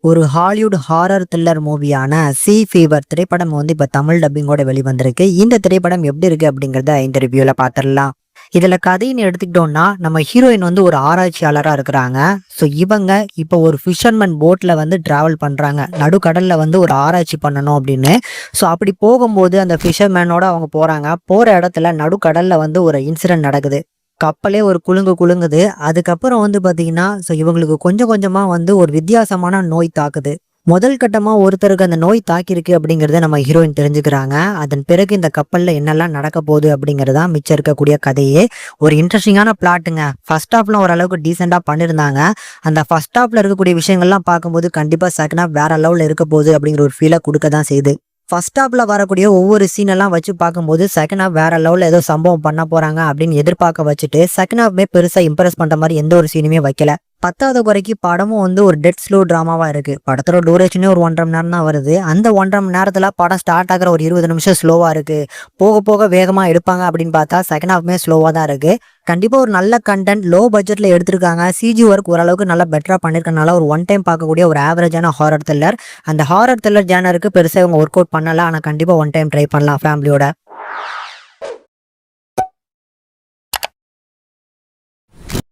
ஒரு Hollywood horror thriller மூவியான sea fever திரைப்படம் வந்து இப்போ தமிழ் டப்பிங்கோட வெளிவந்திருக்கு. இந்த திரைப்படம் எப்படி இருக்கு அப்படிங்கிறத இந்த ரிவ்யூல பார்த்துடலாம். இதுல கதைன்னு எடுத்துக்கிட்டோம்னா நம்ம ஹீரோயின் வந்து ஒரு ஆராய்ச்சியாளரா இருக்கிறாங்க. ஸோ இவங்க இப்போ ஒரு ஃபிஷர்மேன் போட்ல வந்து டிராவல் பண்றாங்க. நடுக்கடல்ல வந்து ஒரு ஆராய்ச்சி பண்ணணும் அப்படின்னு. ஸோ அப்படி போகும்போது அந்த ஃபிஷர்மேனோட அவங்க போறாங்க. போற இடத்துல நடுக்கடல்ல வந்து ஒரு இன்சிடென்ட் நடக்குது. கப்பலே ஒரு குலுங்குது. அதுக்கப்புறம் வந்து பார்த்தீங்கன்னா, ஸோ இவங்களுக்கு கொஞ்சம் கொஞ்சமா வந்து ஒரு வித்தியாசமான நோய் தாக்குது. முதல் கட்டமா ஒருத்தருக்கு அந்த நோய் தாக்கியிருக்கு அப்படிங்கிறத நம்ம ஹீரோயின் தெரிஞ்சுக்கிறாங்க. அதன் பிறகு இந்த கப்பல்ல என்னெல்லாம் நடக்க போகுது அப்படிங்கிறது தான் மிச்சம் இருக்கக்கூடிய கதையே. ஒரு இன்ட்ரெஸ்டிங்கான பிளாட்டுங்க. ஃபர்ஸ்ட் ஹாஃப்லாம் ஓரளவுக்கு டீசெண்டா பண்ணியிருந்தாங்க. அந்த ஃபர்ஸ்ட் ஹாஃப்ல இருக்கக்கூடிய விஷயங்கள்லாம் பார்க்கும்போது கண்டிப்பா செகண்ட் ஹாஃப் வேற லெவல்ல இருக்க போகுது அப்படிங்கிற ஒரு ஃபீலை கொடுக்க தான் செய்யுது. ஃபர்ஸ்ட் ஹாஃப்ல வரக்கூடிய ஒவ்வொரு சீன் எல்லாம் வச்சு பார்க்கும்போது செகண்ட் ஹாஃப் வேற லெவல்ல ஏதோ சம்பவம் பண்ண போறாங்க அப்படின்னு எதிர்பார்க்க வச்சுட்டு செகண்ட் ஹாஃப்மே பெருசா இம்ப்ரெஸ் பண்ற மாதிரி எந்த ஒரு சீனுமே வைக்கல. பத்தாவது குறைக்கு படமும் வந்து ஒரு டெட் ஸ்லோ டிராமாவா இருக்கு. படத்தோட டூரேஷனே ஒரு 1.5 மணி நேரம் தான் வருது. அந்த 1.5 மணி நேரத்துல படம் ஸ்டார்ட் ஆகிற ஒரு 20 நிமிஷம் ஸ்லோவா இருக்கு. போக போக வேகமா எடுப்பாங்க அப்படின்னு பார்த்தா செகண்ட் ஹாஃப்மே ஸ்லோவா தான் இருக்கு. கண்டிப்பா ஒரு நல்ல கண்டென்ட் லோ பட்ஜெட்ல எடுத்திருக்காங்க. சிஜி ஒர்க் ஓரளவுக்கு நல்லா பெட்டரா பண்ணிருக்கனால ஒரு ஒன் டைம் பார்க்கக்கூடிய ஒரு ஆவரேஜான ஹாரர் த்ரில்லர். அந்த ஹாரர் த்ரில்லர் ஜானருக்கு பெருசா இவங்க ஒர்க் அவுட் பண்ணல. ஆனா கண்டிப்பா ஒன் டைம் ட்ரை பண்ணலாம் ஃபேமிலியோட.